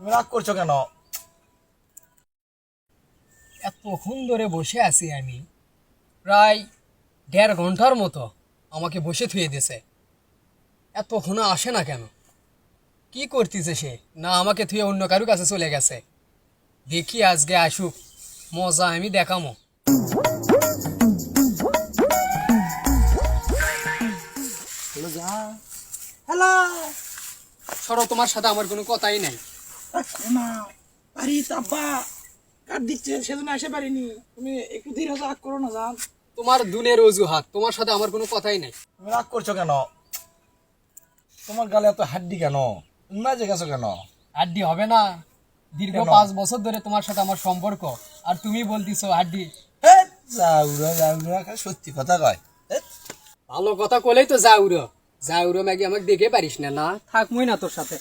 তুমি রাগ করছো কেন? এতক্ষণ ধরে বসে আছি আমি, প্রায় 1.5 ঘন্টার মতো আমাকে বসে থুয়ে দিয়েছে। এতক্ষণ আসে না কেন? কি করতেছে সে? না আমাকে থুয়ে অন্য কারো কাছে চলে গেছে? দেখি আজকে আসুক, মজা আমি দেখামো। হ্যালো যা। হ্যালো। সরো, তোমার সাথে আমার কোনো কথাই নাই। না, বাড়ি আব্বা কাট দিচ্ছে, সেজন্য আসে পারিনি। তুমি একটু ধীরে রাগ করো না জান। তোমার দুনের অজুহাত, তোমার সাথে আমার কোনো কথাই নাই। তুমি রাগ করছো কেন? তোমার গালে এত হাড্ডি কেন? তুমি মাঝে গেছো কেন? হাড্ডি হবে না? দীর্ঘ কেন? 5 বছর ধরে তোমার সাথে আমার সম্পর্ক, আর তুমি বলতেছো হাড্ডি। হেৎ, যাউরা খালি সত্যি কথা কয়। হেৎ, ভালো কথা কলেই তো যাউরো যাউরো ম্যাগি আমাকে দেখে পারিস না, না থাকমই না তোর সাথে।